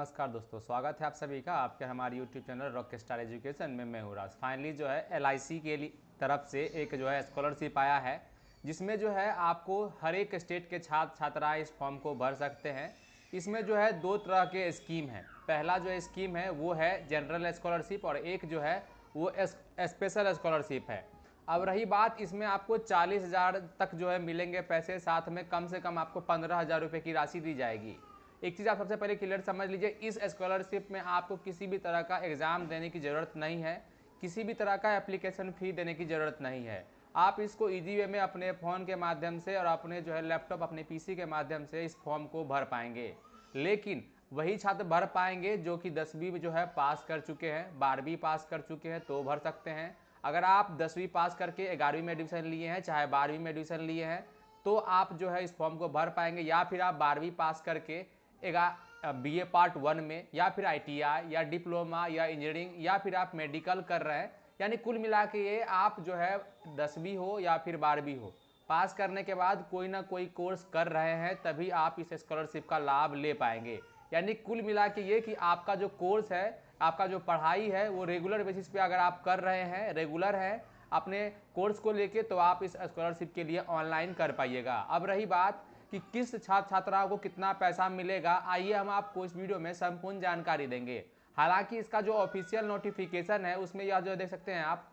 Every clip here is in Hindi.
नमस्कार दोस्तों, स्वागत है आप सभी का आपके हमारे YouTube channel rock star education में। मैं हूँ राज। फाइनली जो है LIC के तरफ से एक जो है स्कॉलरशिप आया है, जिसमें जो है आपको हर एक स्टेट के छात्र छात्राएं इस फॉर्म को भर सकते हैं। इसमें जो है दो तरह के स्कीम है। पहला जो स्कीम है वो है जनरल स्कॉलरशिप और एक जो है वो स्पेशल स्कॉलरशिप है। अब रही बात, इसमें आपको 40,000 तक जो है मिलेंगे पैसे, साथ में कम से कम आपको 15,000 रुपये की राशि दी जाएगी। एक चीज़ आप सबसे पहले क्लियर समझ लीजिए, इस स्कॉलरशिप में आपको किसी भी तरह का एग्ज़ाम देने की ज़रूरत नहीं है, किसी भी तरह का एप्लीकेशन फ़ी देने की ज़रूरत नहीं है। आप इसको ईजी वे में अपने फ़ोन के माध्यम से और अपने जो है लैपटॉप, अपने पीसी के माध्यम से इस फॉर्म को भर पाएंगे। लेकिन वही छात्र भर पाएंगे जो कि 10वीं में जो है पास कर चुके हैं, 12वीं पास कर चुके हैं तो भर सकते हैं। अगर आप 10वीं पास करके 11वीं में एडमिशन लिए हैं, चाहे 12वीं में एडमिशन लिए हैं, तो आप जो है इस फॉर्म को भर पाएंगे। या फिर आप 12वीं पास करके BA पार्ट 1 में, या फिर ITI या डिप्लोमा या इंजीनियरिंग या फिर आप मेडिकल कर रहे हैं, यानी कुल मिला के ये आप जो है 10वीं हो या फिर 12वीं हो, पास करने के बाद कोई ना कोई कोर्स कर रहे हैं, तभी आप इस स्कॉलरशिप का लाभ ले पाएंगे। यानी कुल मिला के ये कि आपका जो कोर्स है, आपका जो पढ़ाई है वो रेगुलर बेसिस पे अगर आप कर रहे हैं, रेगुलर है अपने कोर्स को लेके, तो आप इस स्कॉलरशिप के लिए ऑनलाइन कर पाइएगा। अब रही बात कि किस छात्र छात्राओं को कितना पैसा मिलेगा, आइए हम आपको इस वीडियो में संपूर्ण जानकारी देंगे। हालांकि इसका जो ऑफिशियल नोटिफिकेशन है उसमें यह जो देख सकते हैं आप,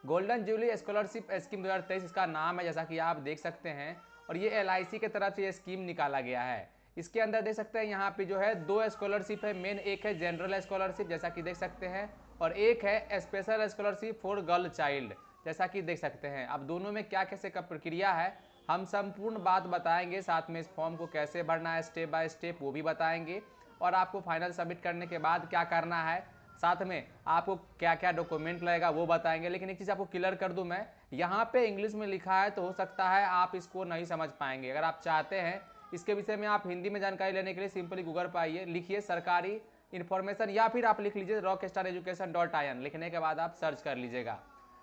गोल्डन जुबली स्कॉलरशिप स्कीम 2023 इसका नाम है, जैसा कि आप देख सकते हैं। और ये LIC के तरफ से ये स्कीम निकाला गया है। इसके अंदर देख सकते हैं यहाँ पे जो है दो स्कॉलरशिप है मेन। एक है जनरल स्कॉलरशिप, जैसा कि देख सकते हैं, और एक है special scholarship for girl child, जैसा कि देख सकते हैं। अब दोनों में क्या कैसे का प्रक्रिया है हम संपूर्ण बात बताएंगे, साथ में इस फॉर्म को कैसे भरना है स्टेप बाय स्टेप वो भी बताएंगे, और आपको फाइनल सबमिट करने के बाद क्या करना है, साथ में आपको क्या क्या डॉक्यूमेंट लगेगा वो बताएंगे। लेकिन एक चीज़ आपको क्लियर कर दूं मैं, यहाँ पे इंग्लिश में लिखा है तो हो सकता है आप इसको नहीं समझ पाएंगे। अगर आप चाहते हैं इसके विषय में आप हिंदी में जानकारी लेने के लिए सिंपली गूगल पर आइए, लिखिए सरकारी इन्फॉर्मेशन, या फिर आप लिख लीजिए rockstar.education.in। लिखने के बाद आप सर्च कर लीजिएगा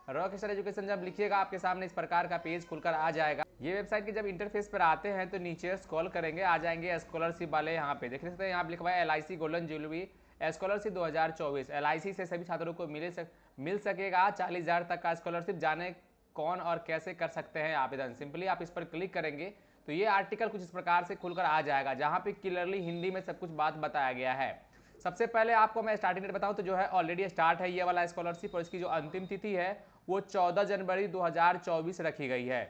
रॉक स्टार एजुकेशन। जब लिखिएगा आपके सामने इस प्रकार का पेज खुलकर आ जाएगा। ये वेबसाइट के जब इंटरफेस पर आते हैं तो नीचे स्क्रॉल करेंगे, आ जाएंगे स्कॉलरशिप वाले। यहाँ पे देख सकते हैं, यहाँ पे लिखा हुआ है LIC golden jubilee scholarship 2024। LIC से सभी छात्रों को मिल सकेगा 40,000 तक का स्कॉलरशिप। जाने कौन और कैसे कर सकते हैं आवेदन, सिंपली आप इस पर क्लिक करेंगे तो ये आर्टिकल कुछ इस प्रकार से खुलकर आ जाएगा, जहाँ पे क्लियरली हिंदी में सब कुछ बात बताया गया है। सबसे पहले आपको मैं स्टार्टिंग डेट बताऊं तो जो है ऑलरेडी स्टार्ट है ये वाला स्कॉलरशिप, और इसकी जो अंतिम तिथि है वो 14 जनवरी 2024 रखी गई है।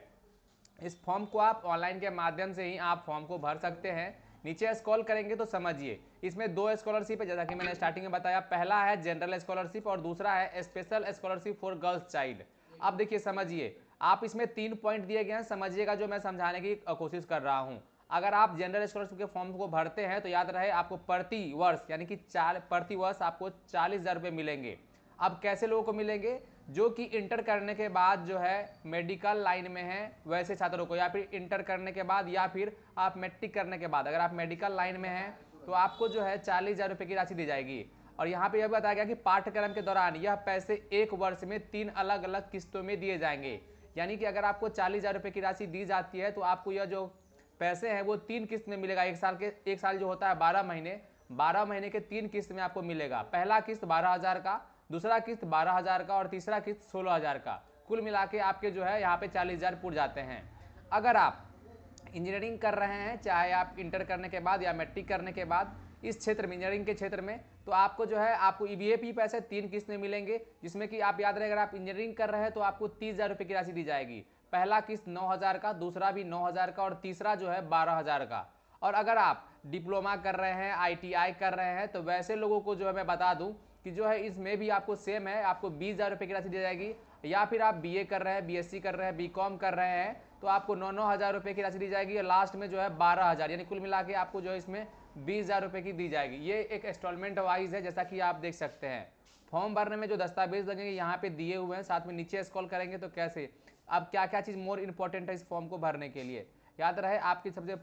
इस फॉर्म को आप ऑनलाइन के माध्यम से ही आप फॉर्म को भर सकते हैं। नीचे स्क्रॉल करेंगे तो समझिए, इसमें दो स्कॉलरशिप है, जैसा कि मैंने स्टार्टिंग में बताया। पहला है जनरल स्कॉलरशिप और दूसरा है special scholarship for girls child. अब देखिए समझिए, आप इसमें 3 पॉइंट दिए गए हैं, समझिएगा जो मैं समझाने की कोशिश कर रहा हूं। अगर आप जनरल स्कॉलरशिप के फॉर्म को भरते हैं तो याद रहे आपको प्रति वर्ष, यानी कि प्रति वर्ष आपको 40,000 रुपये मिलेंगे। अब कैसे लोगों को मिलेंगे, जो कि इंटर करने के बाद जो है मेडिकल लाइन में है वैसे छात्रों को, या फिर इंटर करने के बाद, या फिर आप मैट्रिक करने के बाद अगर आप मेडिकल लाइन में हैं तो आपको जो है 40,000 रुपये की राशि दी जाएगी। और यहाँ पे यह बताया गया कि पाठ्यक्रम के दौरान यह पैसे एक वर्ष में 3 अलग अलग किस्तों में दिए जाएंगे। यानी कि अगर आपको 40,000 रुपये की राशि दी जाती है तो आपको यह जो पैसे हैं वो 3 किस्त में मिलेगा। एक साल जो होता है 12 महीने, 12 महीने के 3 किस्त में आपको मिलेगा। पहला किस्त 12,000 का, दूसरा किस्त 12,000 का और तीसरा किस्त 16,000 का। कुल मिला के आपके जो है यहाँ पे 40,000 पूर जाते हैं। अगर आप इंजीनियरिंग कर रहे हैं, चाहे आप इंटर करने के बाद या मैट्रिक करने के बाद, इस क्षेत्र में इंजीनियरिंग के क्षेत्र में, तो आपको जो है आपको EBAP पैसे 3 किस्त में मिलेंगे, जिसमें कि आप याद रहे अगर आप इंजीनियरिंग कर रहे हैं तो आपको 30,000 रुपये की राशि दी जाएगी। पहला किस्त 9,000 का, दूसरा भी 9,000 का और तीसरा जो है 12,000 का। और अगर आप डिप्लोमा कर रहे हैं, ITI कर रहे हैं, तो वैसे लोगों को जो है मैं बता दूं कि जो है इसमें भी आपको सेम है, आपको 20,000 रुपये की राशि दी जाएगी। या फिर आप BA कर रहे हैं, BSc कर रहे हैं, BCom कर रहे हैं, तो आपको 9,000 रुपये की राशि दी जाएगी। और लास्ट में जो है 12,000, यानी कुल मिला के आपको जो है इसमें 20,000 रुपये की दी जाएगी। ये एक इंस्टॉलमेंट वाइज है, जैसा कि आप देख सकते हैं। फॉर्म भरने में जो दस्तावेज लगेंगे यहाँ पे दिए हुए हैं, साथ में नीचे स्क्रॉल करेंगे तो कैसे, अब क्या क्या चीज़ मोर इंपॉर्टेंट है इस फॉर्म को भरने के लिए। याद रहे आपकी सबसे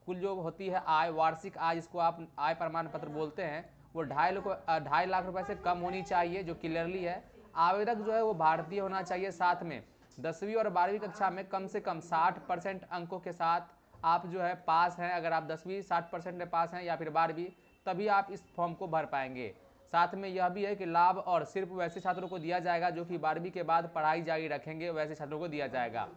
कुल जो होती है आय, वार्षिक आय, जिसको आप आय प्रमाण पत्र बोलते हैं, वो 2.5 लाख रुपए से कम होनी चाहिए, जो क्लियरली है। आवेदक जो है वो भारतीय होना चाहिए, साथ में 10वीं और 12वीं कक्षा में कम से कम 60% अंकों के साथ आप जो है पास हैं। अगर आप 10वीं 60% में पास हैं या फिर 12वीं तभी आप इस फॉर्म को भर पाएंगे। साथ में यह भी है कि लाभ और सिर्फ वैसे छात्रों को दिया जाएगा जो कि 12वीं के बाद पढ़ाई जारी रखेंगे, वैसे छात्रों को दिया जाएगा।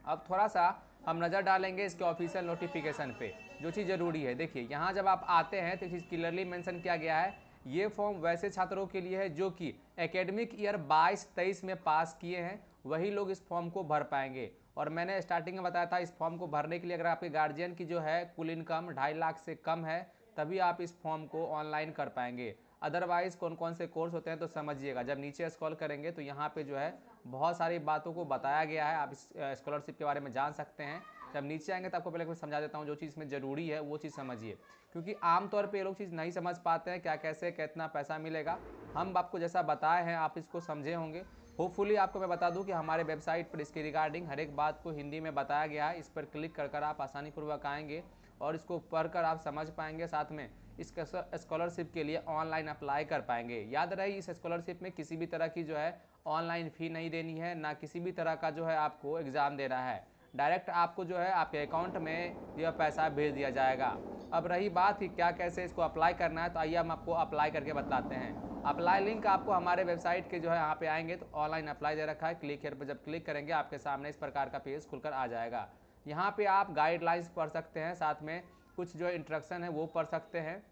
अब थोड़ा सा हम नज़र डालेंगे इसके ऑफिशियल नोटिफिकेशन पे, जो चीज़ ज़रूरी है। देखिए यहाँ जब आप आते हैं तो चीज़ क्लियरली मेंशन किया गया है, ये फॉर्म वैसे छात्रों के लिए है जो कि एकेडमिक ईयर 22-23 में पास किए हैं, वही लोग इस फॉर्म को भर पाएंगे। और मैंने स्टार्टिंग में बताया था, इस फॉर्म को भरने के लिए अगर आपके गार्जियन की जो है कुल इनकम 2.5 लाख से कम है, तभी आप इस फॉर्म को ऑनलाइन कर पाएंगे। अदरवाइज़ कौन कौन से कोर्स होते हैं तो समझिएगा, जब नीचे स्क्रॉल करेंगे तो यहाँ पे जो है बहुत सारी बातों को बताया गया है, आप इस स्कॉलरशिप के बारे में जान सकते हैं। जब नीचे आएंगे तो आपको पहले मैं समझा देता हूँ, जो चीज़ में ज़रूरी है वो चीज़ समझिए, क्योंकि आमतौर पे ये लोग चीज़ नहीं समझ पाते हैं, क्या कैसे कितना पैसा मिलेगा। हम आपको जैसा बताए हैं आप इसको समझे होंगे। होपफुली आपको मैं बता दूं कि हमारे वेबसाइट पर इसके रिगार्डिंग हर एक बात को हिंदी में बताया गया है। इस पर क्लिक कर आप आसानी पूर्वक आएंगे और इसको पढ़कर आप समझ पाएंगे। साथ में इस स्कॉलरशिप के लिए ऑनलाइन अप्लाई कर पाएंगे। याद रहे, इस स्कॉलरशिप में किसी भी तरह की जो है ऑनलाइन फ़ी नहीं देनी है, ना किसी भी तरह का जो है आपको एग्ज़ाम देना है। डायरेक्ट आपको जो है आपके अकाउंट में यह पैसा भेज दिया जाएगा। अब रही बात कि क्या कैसे इसको अप्लाई करना है, तो आइए हम आपको अप्लाई करके बताते हैं। अप्लाई लिंक आपको हमारे वेबसाइट के जो है यहाँ पे आएंगे तो ऑनलाइन अप्लाई दे रखा है, क्लिक हियर पर जब क्लिक करेंगे आपके सामने इस प्रकार का पेज खुलकर आ जाएगा। यहाँ पे आप गाइडलाइंस पढ़ सकते हैं, साथ में कुछ जो इंस्ट्रक्शन है वो पढ़ सकते हैं,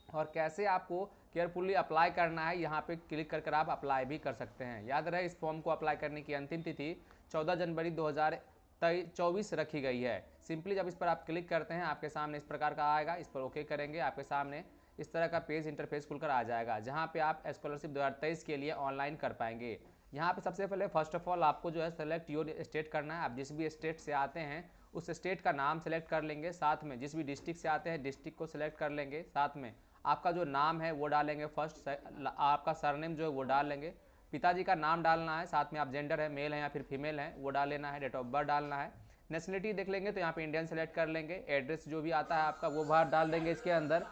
और कैसे आपको केयरफुली अप्लाई करना है यहाँ पे क्लिक कर आप अप्लाई भी कर सकते हैं। याद रहे, इस फॉर्म को अप्लाई करने की अंतिम तिथि 14 जनवरी 2024 रखी गई है। सिंपली जब इस पर आप क्लिक करते हैं आपके सामने इस प्रकार का आएगा, इस पर ओके करेंगे, आपके सामने इस तरह का पेज इंटरफेस खुलकर आ जाएगा, जहाँ पे आप स्कॉलरशिप 2023 के लिए ऑनलाइन कर पाएंगे। यहाँ पे सबसे पहले फर्स्ट ऑफ ऑल आपको जो है सेलेक्ट योर स्टेट करना है। आप जिस भी स्टेट से आते हैं उस स्टेट का नाम सेलेक्ट कर लेंगे, साथ में जिस भी डिस्ट्रिक्ट से आते हैं डिस्ट्रिक्ट को सिलेक्ट कर लेंगे, साथ में आपका जो नाम है वो डालेंगे, फर्स्ट आपका सरनेम जो है वो डाल लेंगे, पिताजी का नाम डालना है, साथ में आप जेंडर है मेल है या फिर फीमेल है वो डाल लेना है, डेट ऑफ बर्थ डालना है, नेशनलिटी देख लेंगे तो यहाँ पे इंडियन सेलेक्ट कर लेंगे, एड्रेस जो भी आता है आपका वो बाहर डाल देंगे इसके अंदर।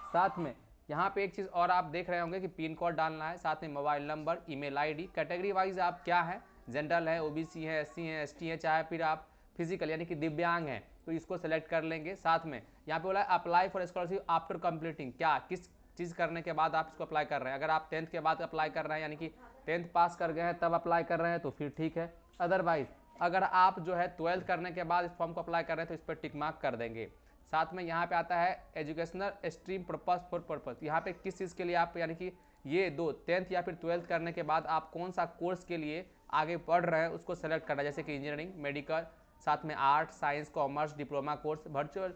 साथ में यहाँ पे एक चीज़ और आप देख रहे होंगे कि पिन कोड डालना है, साथ में mobile number, email ID, category wise आप क्या है, जनरल है, ओबीसी है, एससी है, एसटी है, चाहे फिर आप फिजिकल यानी कि दिव्यांग हैं तो इसको सेलेक्ट कर लेंगे। साथ में यहाँ पे बोला है apply for scholarship after completing, क्या किस चीज़ करने के बाद आप इसको अप्लाई कर रहे हैं। अगर आप 10th के बाद अप्लाई कर रहे हैं यानी कि 10th पास कर गए हैं तब अप्लाई कर रहे हैं तो फिर ठीक है। अदरवाइज अगर आप जो है 12th करने के बाद इस फॉर्म को अप्लाई कर रहे हैं तो इस पर टिक मार्क कर देंगे। साथ में यहाँ पे आता है educational stream purpose for purpose, यहाँ पे किस चीज़ के लिए आप यानी कि ये 10th या फिर 12th करने के बाद आप कौन सा कोर्स के लिए आगे पढ़ रहे हैं उसको सेलेक्ट करना है, जैसे कि इंजीनियरिंग, मेडिकल, साथ में art, science, commerce, diploma course, virtual,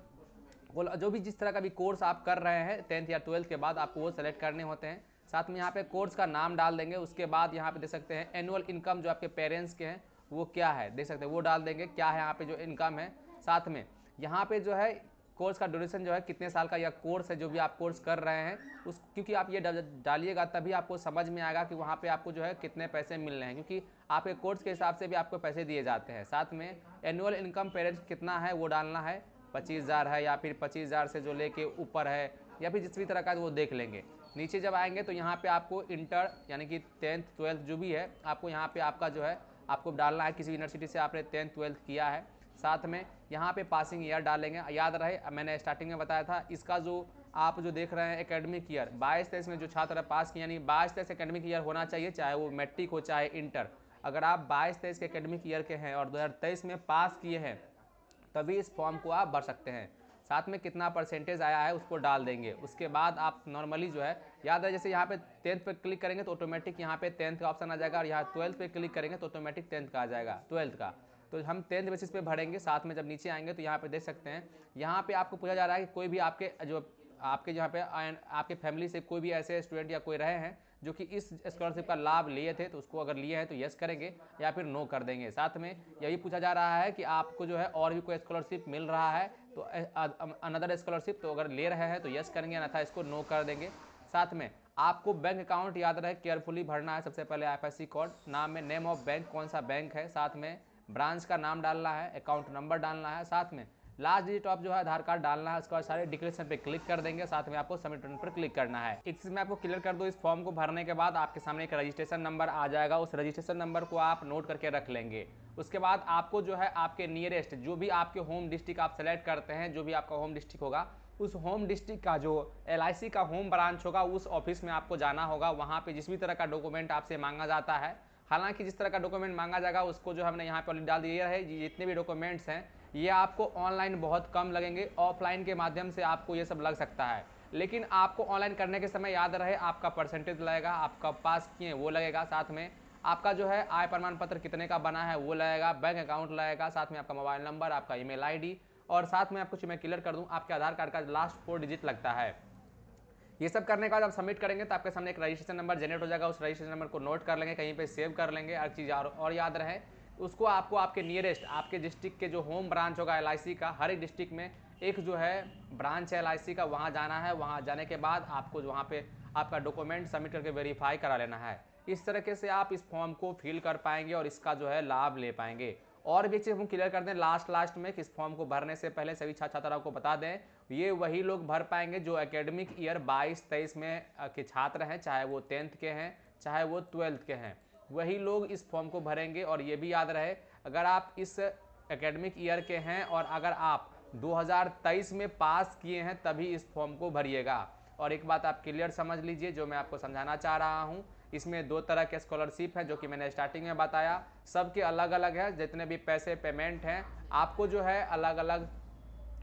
जो भी जिस तरह का भी कोर्स आप कर रहे हैं 10th या 12th के बाद आपको वो सेलेक्ट करने होते हैं। साथ में यहाँ पे कोर्स का नाम डाल देंगे, उसके बाद यहाँ पे देख सकते हैं एनुअल इनकम जो आपके पेरेंट्स के हैं वो क्या है देख सकते हैं, वो डाल देंगे क्या है यहाँ पे जो इनकम है। साथ में यहाँ पे जो है कोर्स का ड्यूरेशन जो है कितने साल का यह कोर्स है जो भी आप कोर्स कर रहे हैं उस, क्योंकि आप ये डालिएगा तभी आपको समझ में आएगा कि वहाँ पे आपको जो है कितने पैसे मिल रहे हैं, क्योंकि आपके कोर्स के हिसाब से भी आपको पैसे दिए जाते हैं। साथ में एनुअल इनकम पेरेंट्स कितना है वो डालना है, 25,000 है या फिर 25,000 से जो लेके ऊपर है या फिर जिस भी तरह का वो देख लेंगे। नीचे जब आएंगे तो यहाँ पे आपको इंटर यानी कि 10th 12th जो भी है आपको यहाँ पे आपका जो है आपको डालना है, किसी यूनिवर्सिटी से आपने 10th 12th किया है। साथ में यहाँ पे पासिंग ईयर डालेंगे। याद रहे मैंने स्टार्टिंग में बताया था, इसका जो आप जो देख रहे हैं एकेडमिक ईयर 22-23 में जो छात्र पास किया यानी 22-23 एकेडमिक ईयर होना चाहिए, चाहे वो मैट्रिक हो चाहे इंटर। अगर आप 22-23 के एकेडमिक ईयर के हैं और 2023 में पास किए हैं तभी इस फॉर्म को आप भर सकते हैं। साथ में कितना परसेंटेज आया है उसको डाल देंगे। उसके बाद आप नॉर्मली जो है याद है जैसे यहाँ पे 10th पे क्लिक करेंगे तो ऑटोमेटिक यहाँ पे 10th का ऑप्शन आ जाएगा, और यहाँ 12th पे क्लिक करेंगे तो ऑटोमेटिक 10th का आ जाएगा, 12th का। तो हम 10th बेसिस पे भरेंगे। साथ में जब नीचे आएंगे तो यहाँ पे देख सकते हैं, यहाँ पे आपको पूछा जा रहा है कि कोई भी आपके जो आपके यहाँ पे आपके फैमिली से कोई भी ऐसे स्टूडेंट या कोई रहे हैं जो कि इस स्कॉलरशिप का लाभ लिए थे, तो उसको अगर लिए हैं तो यस करेंगे या फिर नो कर देंगे। साथ में यही पूछा जा रहा है कि आपको जो है और भी कोई स्कॉलरशिप मिल रहा है तो अनदर स्कॉलरशिप, तो अगर ले रहे हैं तो यस करेंगे, अन्यथा इसको नो कर देंगे। साथ में आपको बैंक अकाउंट याद रहे केयरफुली भरना है। सबसे पहले IFSC कोड, नाम में नेम ऑफ बैंक कौन सा बैंक है, साथ में ब्रांच का नाम डालना है, अकाउंट नंबर डालना है, साथ में लास्ट डिजिट ऑफ जो है आधार कार्ड डालना है। उसके बाद सारे डिक्लेरेशन पे क्लिक कर देंगे, साथ में आपको सबमिट बटन पर क्लिक करना है। एक चीज़ मैं आपको क्लियर कर दूँ, इस फॉर्म को भरने के बाद आपके सामने एक रजिस्ट्रेशन नंबर आ जाएगा, उस रजिस्ट्रेशन नंबर को आप नोट करके रख लेंगे। उसके बाद आपको जो है आपके नियरेस्ट जो भी आपके होम डिस्ट्रिक्ट आप सेलेक्ट करते हैं, जो भी आपका होम डिस्ट्रिक्ट होगा उस होम डिस्ट्रिक्ट का जो LIC का होम ब्रांच होगा उस ऑफिस में आपको जाना होगा। वहाँ पे जिस भी तरह का डॉक्यूमेंट आपसे मांगा जाता है, हालांकि जिस तरह का डॉक्यूमेंट मांगा जाएगा उसको जो हमने यहाँ पे ऑलरेडी डाल दिया है। जितने भी डॉक्यूमेंट्स हैं ये आपको ऑनलाइन बहुत कम लगेंगे, ऑफलाइन के माध्यम से आपको ये सब लग सकता है। लेकिन आपको ऑनलाइन करने के समय याद रहे आपका परसेंटेज लगेगा, आपका पास किए वो लगेगा, साथ में आपका जो है आय प्रमाण पत्र कितने का बना है वो लगेगा, बैंक अकाउंट लगेगा, साथ में आपका मोबाइल नंबर, आपका ईमेल ID, और साथ में आपको मैं क्लियर कर दूं आपके आधार कार्ड का लास्ट 4 डिजिट लगता है। ये सब करने के बाद आप सबमिट करेंगे तो आपके सामने एक रजिस्ट्रेशन नंबर जनरेट हो जाएगा। उस रजिस्ट्रेशन नंबर को नोट कर लेंगे, कहीं पे सेव कर लेंगे। हर चीज़ और याद रहे उसको आपको आपके नियरेस्ट आपके डिस्ट्रिक्ट के जो होम ब्रांच होगा LIC का, हर एक डिस्ट्रिक्ट में एक जो है ब्रांच है LIC का, वहाँ जाना है। वहाँ जाने के बाद आपको वहाँ पे आपका डॉक्यूमेंट सबमिट करके वेरीफाई करा लेना है। इस तरीके से आप इस फॉर्म को फिल कर पाएंगे और इसका जो है लाभ ले पाएंगे। और भी चीज़ हम क्लियर कर दें लास्ट में कि इस फॉर्म को भरने से पहले सभी छात्र छात्राओं को बता दें, ये वही लोग भर पाएंगे जो एकेडमिक ईयर 22-23 में के छात्र हैं, चाहे वो 10th के हैं चाहे वो 12th के हैं, वही लोग इस फॉर्म को भरेंगे। और ये भी याद रहे अगर आप इस एकेडमिक ईयर के हैं और अगर आप 2023 में पास किए हैं तभी इस फॉर्म को भरिएगा। और एक बात आप क्लियर समझ लीजिए जो मैं आपको समझाना चाह रहा हूँ, इसमें 2 तरह के स्कॉलरशिप है जो कि मैंने स्टार्टिंग में बताया, सबके अलग अलग है। जितने भी पैसे पेमेंट हैं आपको जो है अलग अलग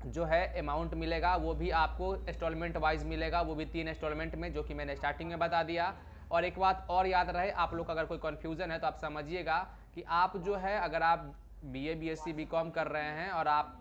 जो है अमाउंट मिलेगा, वो भी आपको इंस्टॉलमेंट वाइज मिलेगा, वो भी 3 इंस्टॉलमेंट में, जो कि मैंने स्टार्टिंग में बता दिया। और एक बात और याद रहे, आप लोग का अगर कोई कन्फ्यूज़न है तो आप समझिएगा कि आप जो है अगर आप BA BSc BCom कर रहे हैं और आप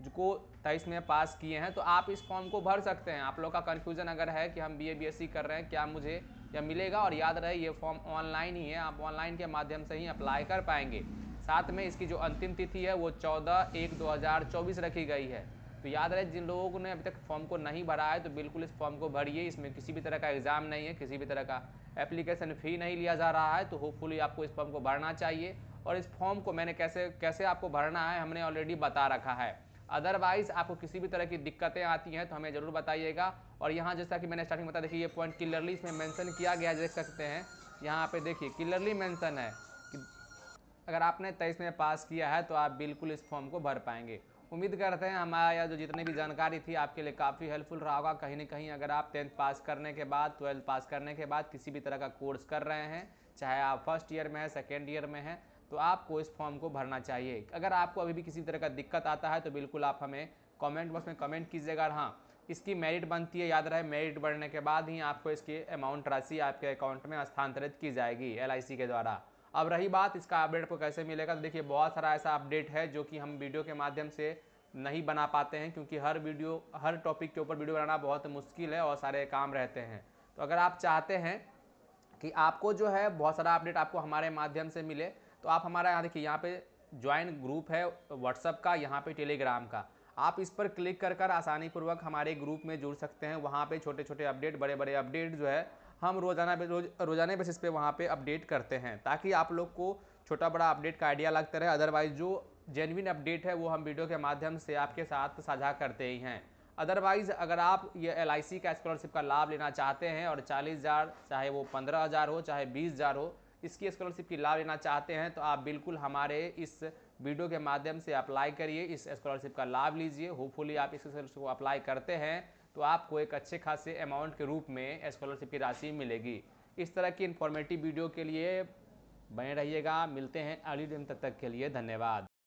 को 23 में पास किए हैं तो आप इस फॉर्म को भर सकते हैं। आप लोग का कन्फ्यूज़न अगर है कि हम BA BSc कर रहे हैं क्या मुझे यह मिलेगा, और याद रहे ये फॉर्म ऑनलाइन ही है, आप ऑनलाइन के माध्यम से ही अप्लाई कर पाएंगे। साथ में इसकी जो अंतिम तिथि है वो 14/1/2024 रखी गई है। तो याद रहे जिन लोगों ने अभी तक फॉर्म को नहीं भरा है तो बिल्कुल इस फॉर्म को भरिए। इसमें किसी भी तरह का एग्ज़ाम नहीं है, किसी भी तरह का एप्लीकेशन फ़ी नहीं लिया जा रहा है। तो होपफुली आपको इस फॉर्म को भरना चाहिए। और इस फॉर्म को मैंने कैसे आपको भरना है हमने ऑलरेडी बता रखा है। अदरवाइज आपको किसी भी तरह की दिक्कतें आती हैं तो हमें ज़रूर बताइएगा। और यहाँ जैसा कि मैंने स्टार्टिंग में बताया, देखिए ये पॉइंट क्लियरली इसमें मेंशन किया गया है, देख सकते हैं यहाँ पे देखिए क्लियरली मेंशन है कि अगर आपने 23 में पास किया है तो आप बिल्कुल इस फॉर्म को भर पाएंगे। उम्मीद करते हैं हमारा जो जितनी भी जानकारी थी आपके लिए काफ़ी हेल्पफुल रहा होगा। कहीं ना कहीं अगर आप 10th पास करने के बाद 12th पास करने के बाद किसी भी तरह का कोर्स कर रहे हैं, चाहे आप फर्स्ट ईयर में हैं सेकेंड ईयर में हैं, तो आपको इस फॉर्म को भरना चाहिए। अगर आपको अभी भी किसी तरह का दिक्कत आता है तो बिल्कुल आप हमें कमेंट बॉक्स में कमेंट कीजिएगा। और हाँ, इसकी मेरिट बनती है, याद रहे मेरिट बढ़ने के बाद ही आपको इसकी अमाउंट राशि आपके अकाउंट में हस्तांतरित की जाएगी LIC के द्वारा। अब रही बात इसका अपडेट को कैसे मिलेगा, तो देखिए बहुत सारा ऐसा अपडेट है जो कि हम वीडियो के माध्यम से नहीं बना पाते हैं, क्योंकि हर टॉपिक के ऊपर वीडियो बनाना बहुत मुश्किल है और सारे काम रहते हैं। तो अगर आप चाहते हैं कि आपको जो है बहुत सारा अपडेट आपको हमारे माध्यम से मिले तो आप हमारा यहाँ देखिए यहाँ पे ज्वाइन ग्रुप है व्हाट्सअप का, यहाँ पे टेलीग्राम का, आप इस पर क्लिक कर आसानी पूर्वक हमारे ग्रुप में जुड़ सकते हैं। वहाँ पे छोटे छोटे अपडेट बड़े बड़े अपडेट जो है हम रोजाना बेसिस पे वहाँ पे अपडेट करते हैं, ताकि आप लोग को छोटा बड़ा अपडेट का आइडिया लगता रहे। अदरवाइज जो जेन्युइन अपडेट है वो हम वीडियो के माध्यम से आपके साथ साझा करते ही हैं। अदरवाइज अगर आप ये LIC का स्कॉलरशिप का लाभ लेना चाहते हैं और 40,000 चाहे वो 15,000 हो चाहे 20,000 हो इसकी स्कॉलरशिप की लाभ लेना चाहते हैं तो आप बिल्कुल हमारे इस वीडियो के माध्यम से अप्लाई करिए, इस स्कॉलरशिप का लाभ लीजिए। होपफुली आप इस स्कॉलरशिप को अप्लाई करते हैं तो आपको एक अच्छे खासे अमाउंट के रूप में स्कॉलरशिप की राशि मिलेगी। इस तरह की इन्फॉर्मेटिव वीडियो के लिए बने रहिएगा। मिलते हैं अगली दिन, तब तक के लिए धन्यवाद।